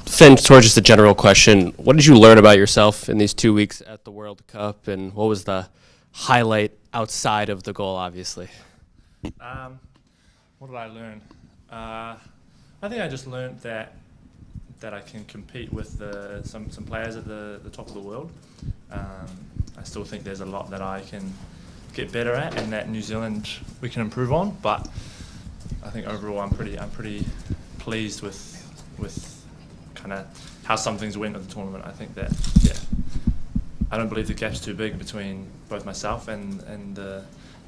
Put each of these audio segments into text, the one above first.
Finn, towards just a general question, what did you learn about yourself in these 2 weeks at the World Cup, and what was the highlight outside of the goal, obviously? What did I learn? I think I just learned that I can compete with some players at the top of the world. I still think there's a lot that I can get better at, and that New Zealand we can improve on. But I think overall, I'm pretty pleased with kind of how some things went at the tournament. I think that I don't believe the gap's too big between both myself and the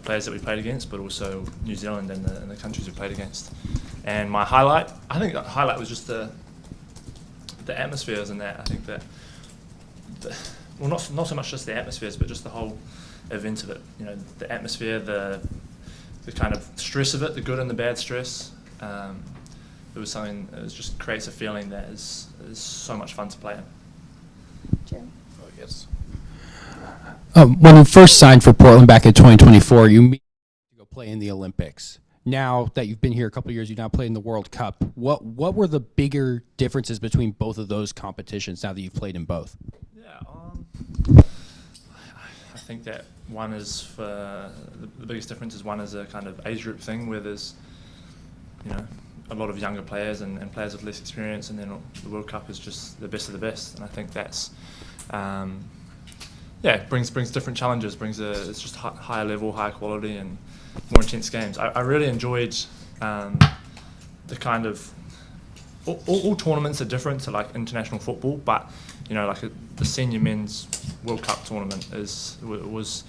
players that we played against, but also New Zealand and the countries we played against. And my highlight, I think the highlight was just the atmospheres and that. I think that, not so much just the atmospheres, but just the whole event of it. You know, the atmosphere, the kind of stress of it, the good and the bad stress. It was something that just creates a feeling that is so much fun to play in. Jim? Oh, yes. When you first signed for Portland back in 2024, you to go play in the Olympics. Now that you've been here a couple of years, you now play in the World Cup. What were the bigger differences between both of those competitions now that you've played in both? Yeah, I think that one is the biggest difference is one is a kind of age group thing where there's, a lot of younger players and players with less experience, and then the World Cup is just the best of the best. And I think that's, brings different challenges, it's just higher level, higher quality, and more intense games. I really enjoyed the kind of all tournaments are different to like international football, but the senior men's World Cup tournament was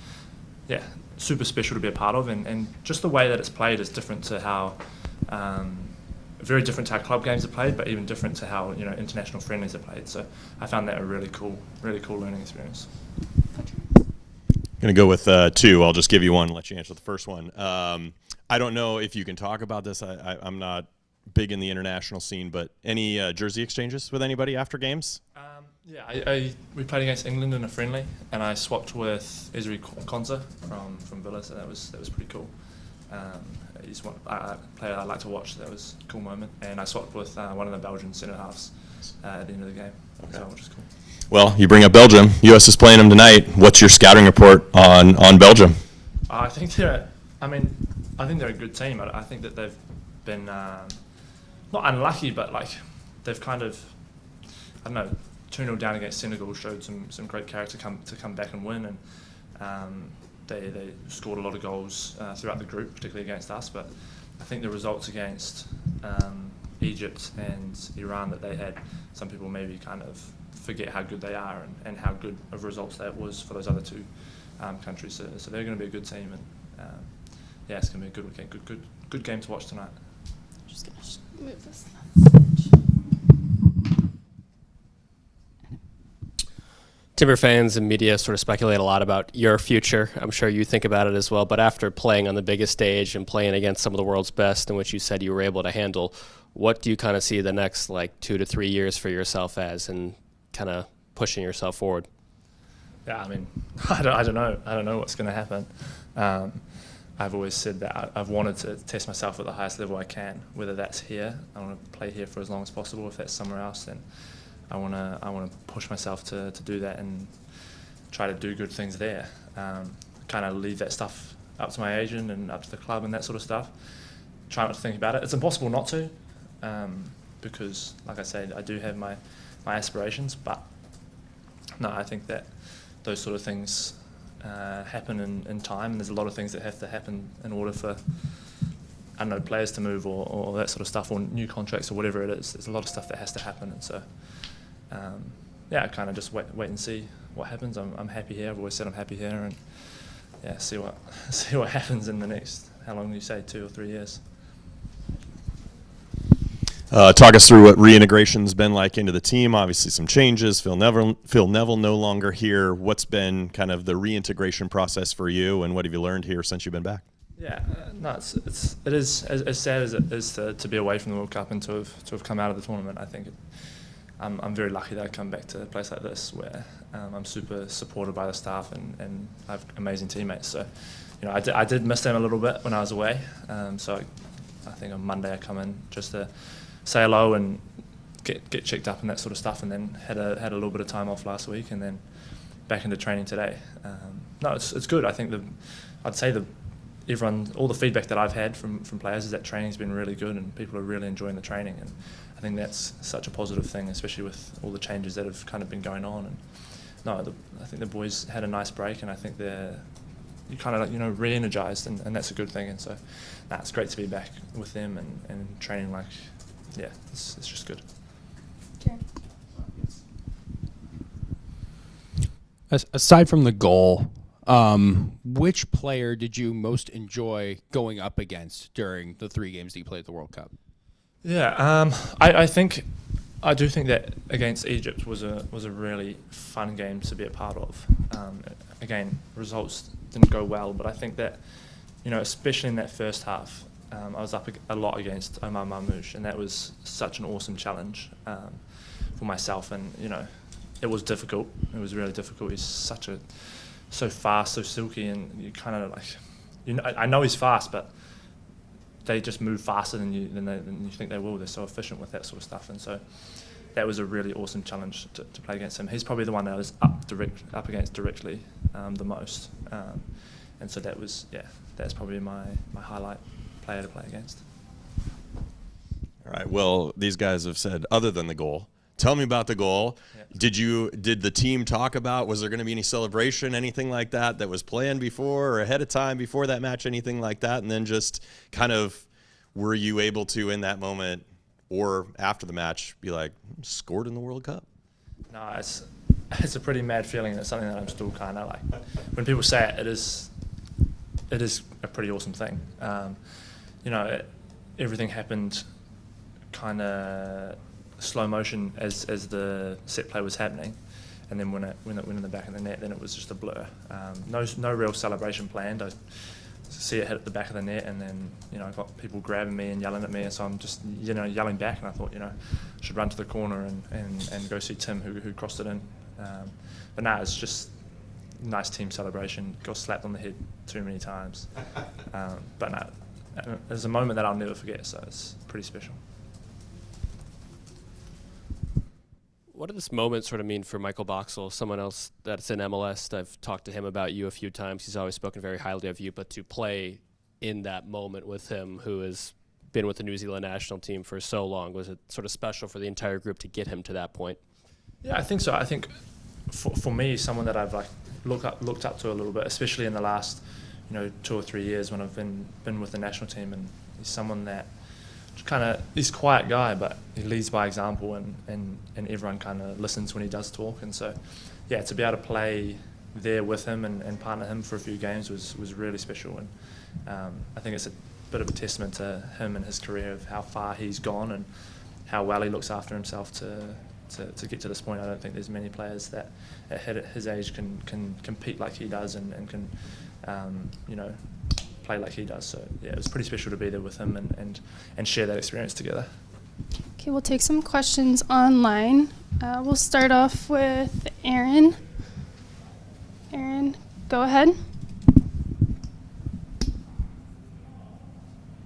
super special to be a part of, and just the way that it's played is different to how very different to how club games are played, but even different to how international friendlies are played. So I found that a really cool learning experience. Going to go with two. I'll just give you one and let you answer the first one. I don't know if you can talk about this. I'm not big in the international scene, but any jersey exchanges with anybody after games? We played against England in a friendly, and I swapped with Ezri Konsa from Villa, so that was pretty cool. He's one player I like to watch. That was a cool moment, and I swapped with one of the Belgian centre halves at the end of the game, which is cool. Well, you bring up Belgium. U.S. is playing them tonight. What's your scouting report on Belgium? I think they're a good team. I think that they've been not unlucky, but they've kind of 2-0 down against Senegal showed some great character to come back and win, and they scored a lot of goals throughout the group, particularly against us. But I think the results against Egypt and Iran that they had, some people maybe kind of forget how good they are and how good of results that was for those other two countries. So they're going to be a good team, and it's going to be a good game to watch tonight. I'm just going to move this. Timber fans and media sort of speculate a lot about your future. I'm sure you think about it as well. But after playing on the biggest stage and playing against some of the world's best, in which you said you were able to handle, what do you kind of see the next 2 to 3 years for yourself as, and kind of pushing yourself forward? Yeah, I don't know. I don't know what's going to happen. I've always said that I've wanted to test myself at the highest level I can, whether that's here. I want to play here for as long as possible. If that's somewhere else, then I want to push myself to do that and try to do good things there. Kind of leave that stuff up to my agent and up to the club and that sort of stuff. Try not to think about it. It's impossible not to, because, like I said, I do have my aspirations. But no, I think that those sort of things happen in time, and there's a lot of things that have to happen in order for players to move or that sort of stuff, or new contracts or whatever it is. There's a lot of stuff that has to happen, and so. I kind of just wait and see what happens. I'm happy here. I've always said I'm happy here, and see what happens in the next. How long do you say? 2 or 3 years? Talk us through what reintegration's been like into the team. Obviously, some changes. Phil Neville no longer here. What's been kind of the reintegration process for you, and what have you learned here since you've been back? Yeah, it is as sad as it is to be away from the World Cup and to have come out of the tournament. I think. I'm very lucky that I come back to a place like this where I'm super supported by the staff and I have amazing teammates. So, I did miss them a little bit when I was away. So I think on Monday I come in just to say hello and get checked up and that sort of stuff, and then had a little bit of time off last week, and then back into training today. No, it's good. I think I'd say everyone, all the feedback that I've had from players is that training's been really good and people are really enjoying the training, and I think that's such a positive thing, especially with all the changes that have kind of been going on. And no, I think the boys had a nice break, and I think they're kind of re-energized, and that's a good thing. And so, it's great to be back with them and training like, yeah, it's just good. Jared. Aside from the goal, which player did you most enjoy going up against during the 3 games that you played at the World Cup? Yeah, I do think that against Egypt was a really fun game to be a part of. Again, results didn't go well, but I think that, especially in that first half, I was up a lot against Omar Marmoush, and that was such an awesome challenge for myself. And it was difficult. It was really difficult. He's so fast, so silky, and you kind of like, I know he's fast, but they just move faster than you think they will. They're so efficient with that sort of stuff, and so that was a really awesome challenge to play against him. He's probably the one that I was up against directly the most, and so that's probably my highlight player to play against. All right. Well, these guys have said other than the goal. Tell me about the goal. Yeah. Did the team talk about, was there going to be any celebration, anything like that was planned before or ahead of time before that match, anything like that? And then just kind of, were you able to, in that moment or after the match, be like, scored in the World Cup? No, it's a pretty mad feeling. It's something that I'm still kind of like, when people say it, it is a pretty awesome thing. Everything happened kind of slow motion as the set play was happening, and then when it went in the back of the net, then it was just a blur. No real celebration planned. I see it hit at the back of the net, and then I got people grabbing me and yelling at me, and so I'm just yelling back, and I thought I should run to the corner and go see Tim who crossed it in. But no, it's just nice team celebration. Got slapped on the head too many times, but no, it's a moment that I'll never forget. So it's pretty special. What does this moment sort of mean for Michael Boxel, someone else that's in MLS? I've talked to him about you a few times. He's always spoken very highly of you, but to play in that moment with him, who has been with the New Zealand national team for so long, was it sort of special for the entire group to get him to that point? Yeah, I think so. I think for me, someone that I've looked up to a little bit, especially in the last 2 or 3 years when I've been with the national team, and he's someone that he's a quiet guy, but he leads by example, and everyone kind of listens when he does talk. And so, yeah, to be able to play there with him and partner him for a few games was really special. And I think it's a bit of a testament to him and his career of how far he's gone and how well he looks after himself to get to this point. I don't think there's many players that at his age can compete like he does and can play like he does. So yeah, it was pretty special to be there with him and share that experience together. Okay, we'll take some questions online. We'll start off with Aaron. Aaron, go ahead.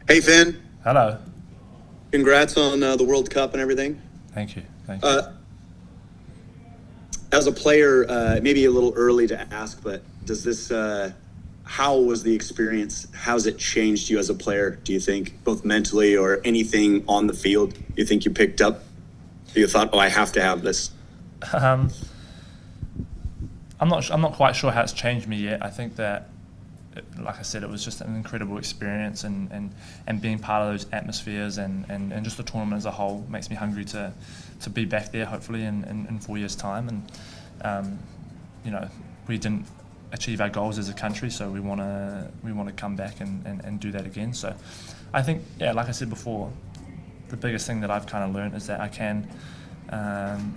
Hey, Finn. Hello. Congrats on the World Cup and everything. Thank you. As a player, maybe a little early to ask, but does this, how was the experience? How's it changed you as a player, do you think, both mentally or anything on the field you think you picked up? You thought, I have to have this? I'm not quite sure how it's changed me yet. I think that, like I said, it was just an incredible experience, and being part of those atmospheres and just the tournament as a whole makes me hungry to be back there, hopefully in 4 years' time. And we didn't achieve our goals as a country, so we want to come back and do that again. So I think, yeah, like I said before, the biggest thing that I've kind of learned is that I can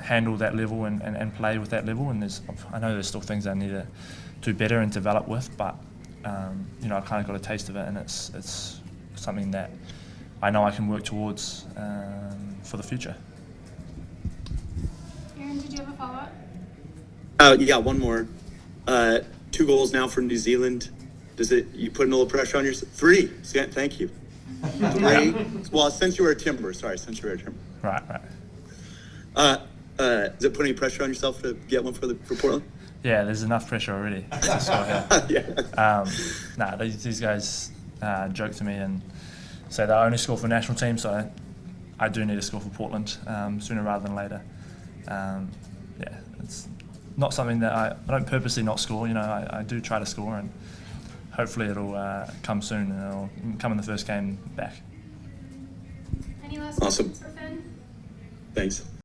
handle that level and play with that level. And I know there's still things I need to do better and develop with, but I kind of got a taste of it, and it's something that I know I can work towards for the future. Aaron, did you have a follow-up? Yeah, one more. 2 goals now for New Zealand. You putting a little pressure on yourself? 3. Thank you. 3. Well, since you were a Timbers. Sorry, since you were a Timber. Right. Does it put any pressure on yourself to get one for Portland? Yeah, there's enough pressure already to score here. Yeah. These guys joke to me and say that I only score for national team, so I do need to score for Portland sooner rather than later. It's not something that I don't purposely not score. You know, I do try to score, and hopefully it'll come soon, and it'll come in the first game back. Any last Awesome. questions for Finn? Thanks.